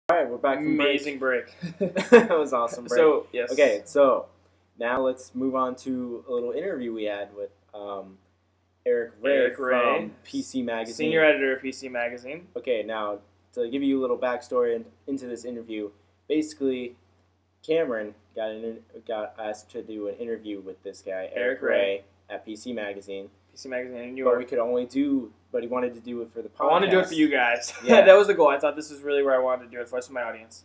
All right, we're back from Amazing break. That was awesome break. So, yes. Okay, so now let's move on to a little interview we had with Erik Rhey from PC Magazine. Senior editor of PC Magazine. Okay, now to give you a little backstory into this interview, basically Cameron got asked to do an interview with this guy, Erik Rhey, at PC Magazine. PC Magazine in New York. But we could only do, but he wanted to do it for the podcast. I wanted to do it for you guys. Yeah. That was the goal. I thought this was really where I wanted to do it for my audience.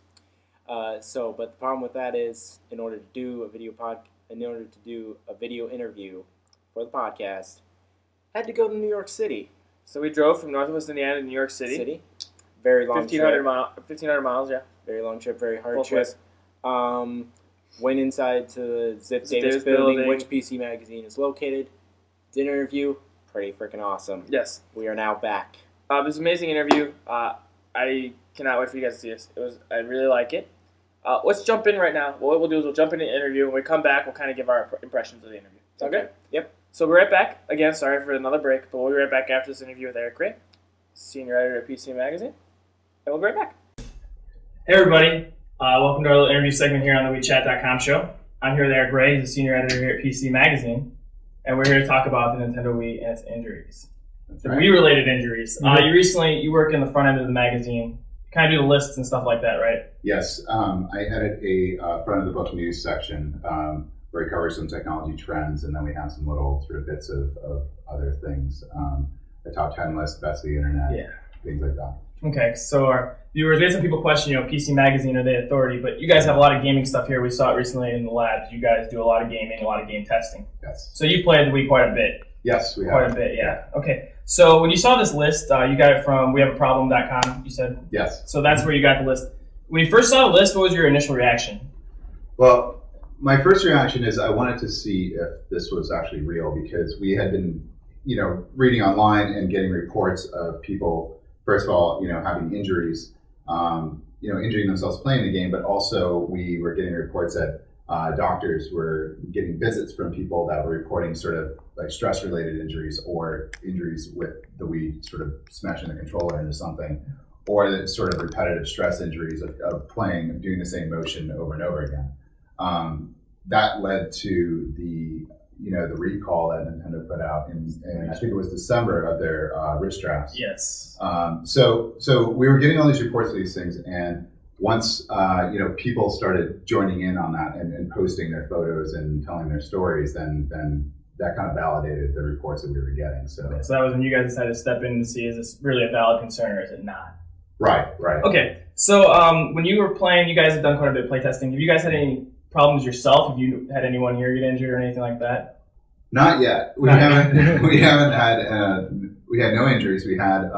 But the problem with that is, in order to do a video interview for the podcast, I had to go to New York City. So we drove from Northwest Indiana to New York City. Very long 1,500 miles, yeah. Very long trip, very hard Both trip. ways. Went inside to the Zip Davis building, which PC Magazine is located. Did an interview, pretty freaking awesome. Yes. We are now back. It was an amazing interview. I cannot wait for you guys to see this. I really like it. Let's jump in right now. What we'll do is we'll jump into the interview. When we come back, we'll kind of give our impressions of the interview. Sound good? Yep. So we're right back. Again, sorry for another break, but we'll be right back after this interview with Erik Rhey, senior editor at PC Magazine, and we'll be right back. Hey, everybody. Welcome to our little interview segment here on the WeChat.com show. I'm here with Erik Rhey. He's a senior editor here at PC Magazine, and we're here to talk about the Nintendo Wii and its injuries. That's The right. Wii-related injuries. You work in the front end of the magazine. Kind of do the lists and stuff like that, right? Yes, I edit a front of the book news section where I cover some technology trends, and then we have some little sort of bits of other things. The top 10 list, best of the internet, things like that. Okay, so our viewers, we had some people question, PC Magazine, are they authority? But you guys have a lot of gaming stuff here. We saw it recently in the labs. You guys do a lot of gaming, a lot of game testing. Yes. So you played the Wii quite a bit. Yes, we have. Quite a bit, yeah. Okay, so when you saw this list, you got it from wehaveaproblem.com, you said? Yes. So that's where you got the list. When you first saw the list, what was your initial reaction? Well, my first reaction is I wanted to see if this was actually real, because we had been, reading online and getting reports of people, first of all, having injuries, injuring themselves playing the game, but also we were getting reports that doctors were getting visits from people that were reporting sort of like stress-related injuries or injuries with the Wii sort of smashing the controller into something, or the sort of repetitive stress injuries of playing, of doing the same motion over and over again. That led to the recall that Nintendo put out in I think it was December of their wrist straps. Yes. So we were getting all these reports of these things, and once people started joining in on that and posting their photos and telling their stories, then that kind of validated the reports that we were getting. So that was when you guys decided to step in to see, is this really a valid concern or is it not? Right. Okay, so when you were playing, you guys have done quite a bit of playtesting. Have you guys had any problems yourself? Have you had anyone here get injured or anything like that? Not yet. We haven't had. We had no injuries. We had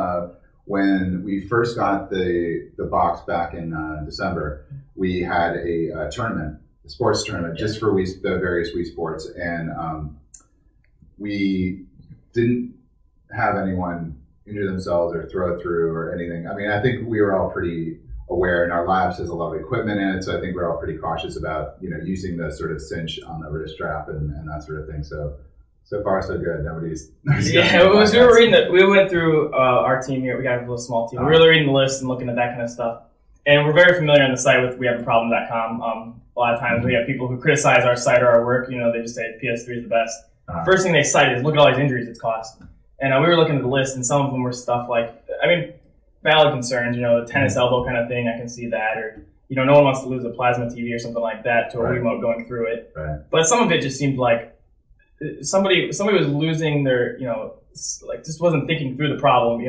when we first got the box back in December. We had a tournament, a sports tournament, just for the various Wii sports, and we didn't have anyone injure themselves or throw it through or anything. I mean, I think we were all pretty aware, and our labs has a lot of equipment in it, so I think we're all pretty cautious about using the sort of cinch on the wrist strap and that sort of thing. So far so good. Nobody's we went through our team here. We got a little small team. We were really reading the list and looking at that kind of stuff, and we're very familiar on the site with wehaveaproblem.com. A lot of times we have people who criticize our site or our work. They just say PS3 is the best. First thing they cite is, look at all these injuries it's caused. And we were looking at the list, and some of them were stuff like, valid concerns, the tennis elbow kind of thing, I can see that, or, no one wants to lose a plasma TV or something like that to a remote going through it. Right. But some of it just seemed like somebody was losing their, just wasn't thinking through the problem.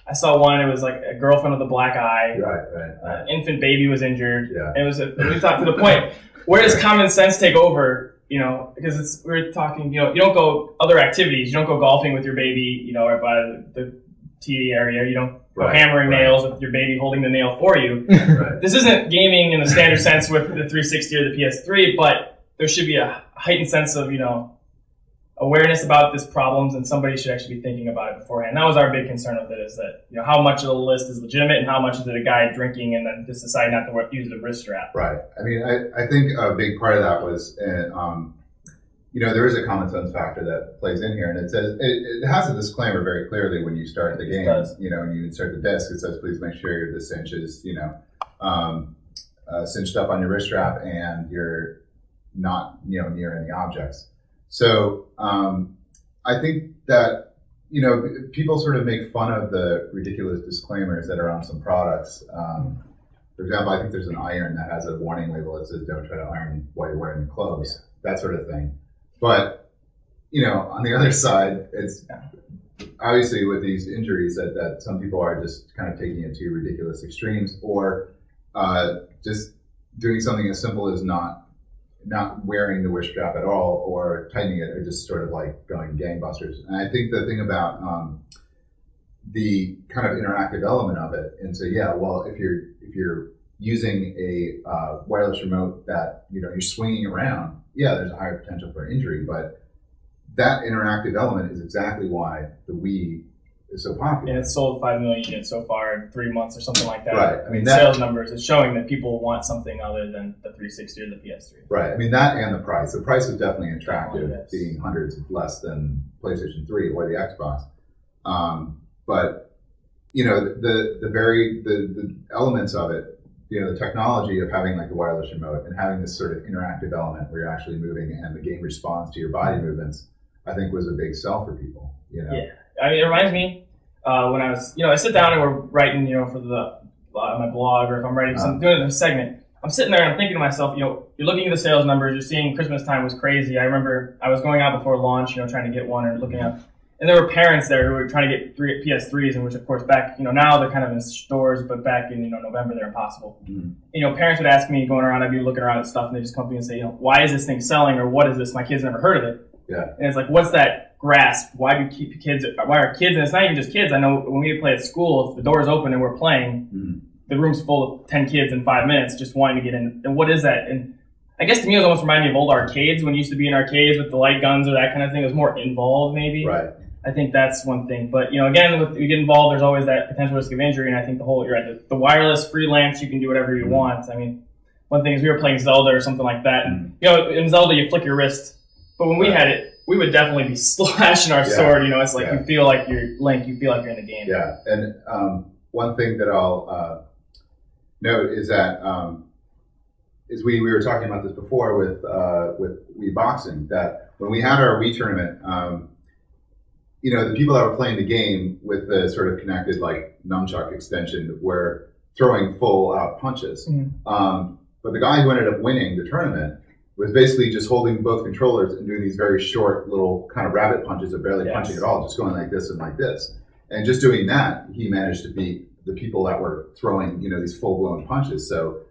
I saw one, it was like a girlfriend with a black eye. Right. Infant baby was injured. Yeah. And we thought to the point, where does common sense take over? Because we're talking, you don't go other activities. You don't go golfing with your baby, right by the tee area. You don't go hammering nails with your baby holding the nail for you. This isn't gaming in the standard sense with the 360 or the PS3, but there should be a heightened sense of, awareness about these problems, and somebody should actually be thinking about it beforehand. That was our big concern with it, is that, how much of the list is legitimate and how much is it a guy drinking and then just deciding not to use the wrist strap. Right. I mean, I think a big part of that was, there is a common sense factor that plays in here, and it says it has a disclaimer very clearly when you start the game. When you insert the disc, it says, please make sure the cinch is, cinched up on your wrist strap and you're not, near any objects. So I think that, people sort of make fun of the ridiculous disclaimers that are on some products. For example, I think there's an iron that has a warning label that says don't try to iron while you're wearing the clothes, that sort of thing. But, on the other side, it's obviously with these injuries that some people are just kind of taking it to ridiculous extremes, or just doing something as simple as not wearing the wrist strap at all, or tightening it, or just sort of like going gangbusters. And I think the thing about the kind of interactive element of it, and so well, if you're using a wireless remote that you're swinging around, there's a higher potential for injury, but that interactive element is exactly why the Wii is so popular. And it's sold 5 million units so far in 3 months or something like that. Right. I mean, sales numbers is showing that people want something other than the 360 or the PS3. Right. I mean, that and the price. The price is definitely attractive, being hundreds less than PlayStation 3 or the Xbox. But the elements of it, the technology of having like the wireless remote and having this sort of interactive element where you're actually moving and the game responds to your body movements, I think was a big sell for people. Yeah. I mean, it reminds me when I was, I sit down and we're writing, for my blog, or if I'm writing something, doing a segment, I'm sitting there and I'm thinking to myself, you're looking at the sales numbers, you're seeing Christmas time was crazy. I remember I was going out before launch, trying to get one or looking up, and there were parents there who were trying to get PS3s, and which of course back, now they're kind of in stores, but back in, November they're impossible. Mm-hmm. Parents would ask me going around, I'd be looking around at stuff, and they just come to me and say, why is this thing selling, or what is this? My kid's never heard of it. Yeah. And it's like, what's that grasp? Why are kids, and it's not even just kids. I know when we play at school, if the door is open and we're playing, the room's full of 10 kids in 5 minutes just wanting to get in. And what is that? And I guess to me, it almost reminded me of old arcades when you used to be in arcades with the light guns or that kind of thing. It was more involved, maybe. Right. I think that's one thing. But, again, when you get involved, there's always that potential risk of injury. And I think you're right. The wireless freelance, you can do whatever you want. I mean, one thing is we were playing Zelda or something like that. And, in Zelda, you flick your wrist. But when we had it, we would definitely be slashing our sword. It's like you feel like you're Link, you feel like you're in the game. Yeah, and one thing that I'll note is that is we were talking about this before with Wii Boxing, that when we had our Wii tournament, the people that were playing the game with the sort of connected like nunchuck extension were throwing full out punches. Mm-hmm. But the guy who ended up winning the tournament was basically just holding both controllers and doing these very short little kind of rabbit punches, or barely punching at all, just going like this and like this. And just doing that, he managed to beat the people that were throwing, these full-blown punches. So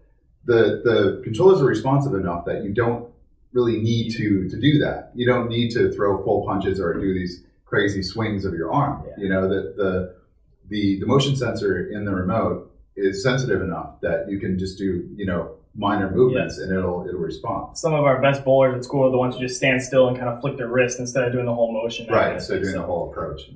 the controllers are responsive enough that you don't really need to do that. You don't need to throw full punches or do these crazy swings of your arm. Yeah. The motion sensor in the remote is sensitive enough that you can just do, minor movements and it'll respond. Some of our best bowlers at school are the ones who just stand still and kind of flick their wrist instead of doing the whole motion. Right, instead of doing the whole approach.